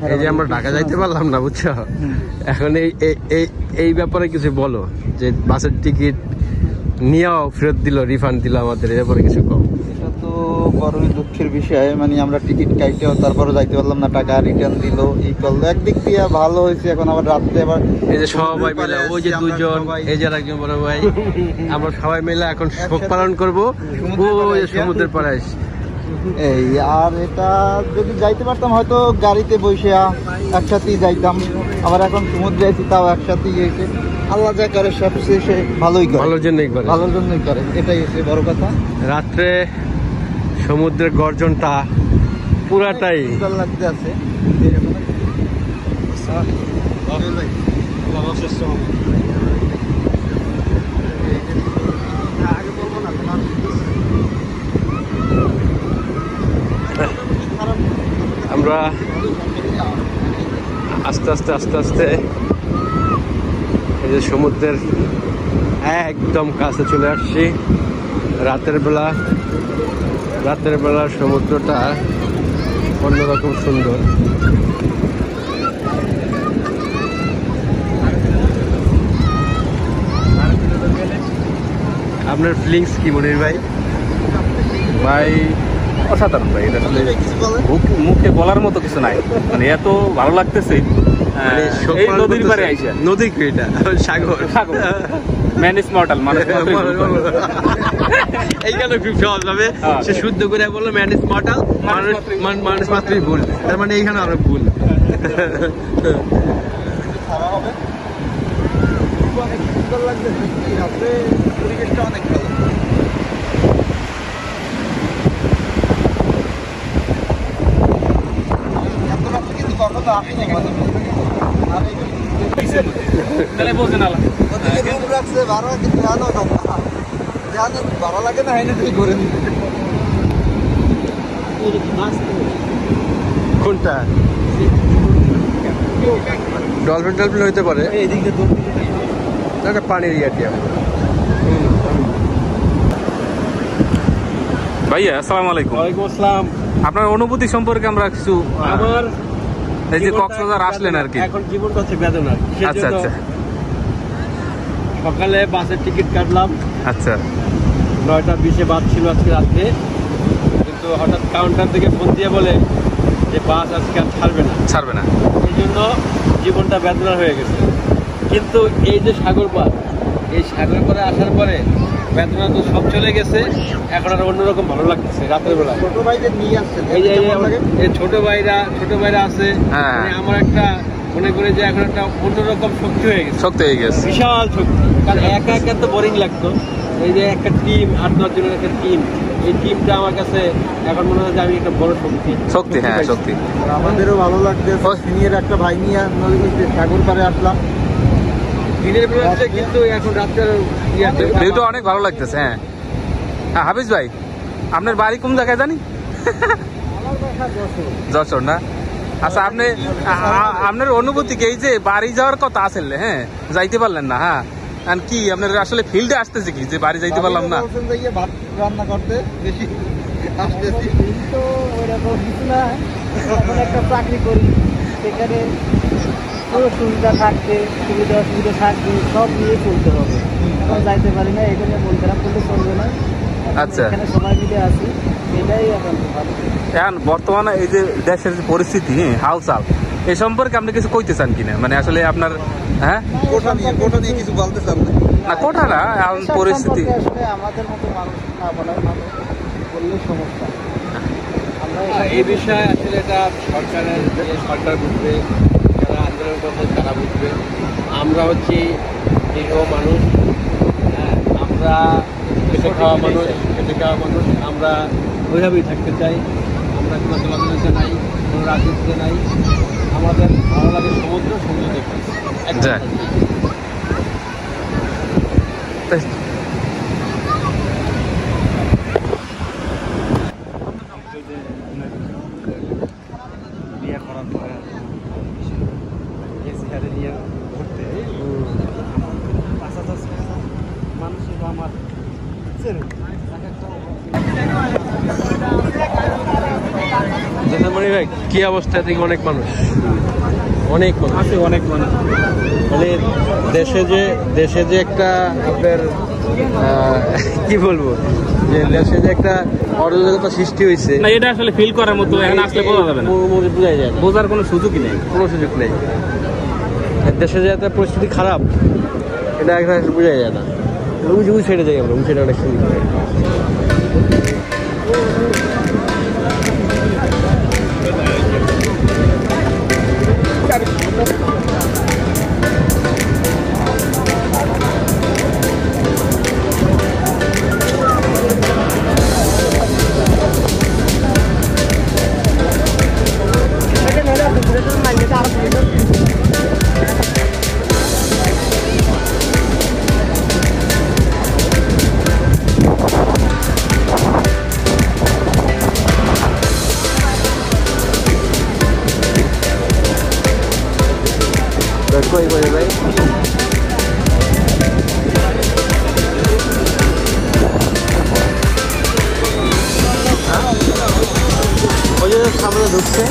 এই যে আমরা ঢাকা যাইতে পারলাম না বুঝছো, এখন এই ব্যাপারে কিছু বলো, যে বাসের টিকিট নিয়েও ফেরত দিল, রিফান্ড দিল আমাদের, এই ব্যাপারে কিছু কম। এটা তো বড়ই দুঃখের বিষয়, মানে আমরা টিকিট কাইটেও তারপরে যাইতে পারলাম না, টাকা রিটার্ন দিল, এই করলো। একদিক দিয়ে ভালো হয়েছে, এখন আবার রাত্রে আবার এই যে সবাই মিলে, ওই যে দুজন, এই যে একজন বড় ভাই, আমরা সবাই মিলে এখন শোক পালন করবো ওই সমুদ্রের পাড়ে। এই আর এটা যদি যাইতে পারতাম হয়তো গাড়িতে বসে একসাথেই যাইতাম, আবার এখন সমুদ্রে আছি তাও একসাথেই এসে। আল্লাহ যা করে সব শেষে ভালোই করে, ভালোর জন্যই করে, এটাই হচ্ছে বড় কথা। রাত্রে সমুদ্রের গর্জনটা পুরাটাই লাগতে আছে। আমরা আস্তে আস্তে এই যে সমুদ্রের একদম কাছে চলে আসছি। রাতের বেলা সমুদ্রটা অন্যরকম সুন্দর। আপনার ফিলিংস কি মনির ভাই? ভাই অসাধারণ ভাই, এটা আসলে মুখে বলার মতো কিছু নাই, মানে এত ভালো লাগতেছে। নদীর পারে আইসা, নদী কি এটা? সাগর। ম্যান ইজ মর্টাল, মানে এইখানে খুব সহজ ভাবে সে শুদ্ধ করে বললো ম্যান ইজ মর্টাল, মানুষ মাত্রই ভুল, তার মানে এইখানে আরো ভুল। অনেক সুন্দর লাগছে, পরিবেশটা অনেক ভালো। ভালো লাগে না, করে কোনটা ডলফিন হইতে পারে, পানির ইয়াটি। ভাইয়া আসসালামু আলাইকুম। ওয়ালাইকুম আসসালাম। আপনার অনুভূতি সম্পর্কে আমরা কিছু, আমার এই যে কক্সবাজার আসলেন আর কি, এখন জীবনটা হচ্ছে বেদনা। আচ্ছা আচ্ছা। সকালে বাসের টিকিট কাটলাম, আচ্ছা 9:20 বাস ছিল আজকে রাত্রে, কিন্তু হঠাৎ কাউন্টার থেকে ফোন দিয়ে বলে যে বাস আজকে আর ছাড়বে না। এই জন্য জীবনটা বেদনা হয়ে গেছে। কিন্তু এই যে সাগর পাড়ে আসার পরে বেদনা তো সব চলে গেছে, এখন আর অন্যরকম ভালো লাগতেছে। রাতের বেলা ছোট ভাইদের নিয়ে আসছেন, এই ছোট ভাইরা আছে, আমার একটা মনে করে যে এখন একটা অন্যরকম শক্তি হয়ে গেছে, বিশাল শক্তি। কারণ একা তো বোরিং লাগতো, এই যে একটা টিম, 8-10 জনের একটা টিম, এই টিমটা আমার কাছে এখন মনে হয় যে আমি একটা বড় শক্তি। হ্যাঁ শক্তি। আমাদেরও ভালো লাগছে, সিনিয়র একটা ভাই নিয়ে সাগর পাড়ে আসলাম দিনের বেলা, কিন্তু এখন রাত্রের ভিউটা অনেক ভালো লাগতেছে। হ্যাঁ হাফিজ ভাই, আপনার বাড়ি কোন জায়গায় জানি? যশোর না? আচ্ছা, আপনার অনুভূতি কি? এই যে বাড়ি যাওয়ার কথা আসলে, হ্যাঁ যাইতে পারলেন না, হ্যাঁ কি আপনার আসলে ফিল্ডে আসতেছে কি যে বাড়ি যাইতে পারলাম না? ভাত রান্না করতে বেশি আসতেছি তো ওইরকম কিছু না, এখন একটা চাকরি করি, সেখানে কোনো সুবিধা থাকতে, সুবিধা অসুবিধা থাকবে, সব নিয়ে চলতে হবে। এখন যাইতে পারি না, এখানে মন খারাপ করলে চলবে না। আচ্ছা, এখানে সবাই মিলে আছি, এটাই এখন ভালো। এখন বর্তমানে এই যে দেশের যে পরিস্থিতি, হালচাল, এই সম্পর্কে আপনি কিছু কইতে চান কিনা? মানে আসলে আপনার কোটা নিয়ে কিছু বলতে চান না? কোটা না, এখন পরিস্থিতি আসলে আমাদের মতো মানুষ না বলার মানুষ বললে সমস্যা। এই বিষয়ে আসলে এটা সরকার বুঝবে, যারা আন্দোলন করছে তারা বুঝবে। আমরা হচ্ছি নিরীহ মানুষ, আমরা খেটে খাওয়া মানুষ, আমরা ওইভাবেই থাকতে চাই। আমরা কোনো দলাদলিতে নাই, কোনো রাজনীতিতে নাই। আমাদের ভালো লাগে সমুদ্র দেখতে। আমার দেখেন মনি ভাই কি অবস্থা, থেকে অনেক মানুষ, অনেক মানুষ আছে, অনেক মানুষ। মানে দেশে যে একটা আপনার কি বলবো, যে দেশে যে একটা অরাজকতা সৃষ্টি হয়েছে, না এটা আসলে ফিল করার মতো এখন আসলে বোঝা যাবে না, বোঝাই যায় না, বোঝার কোনো সুযোগই নেই। কোনো সুযোগ নেই। দেশে যে একটা পরিস্থিতি খারাপ, এটা একটা বোঝাই যায় না। ওই সাইডে যাই আমরা, ওই সাইডে অনেক সুন্দর। কই বলে ভাই, ওই যে সামনে ঢুকছে।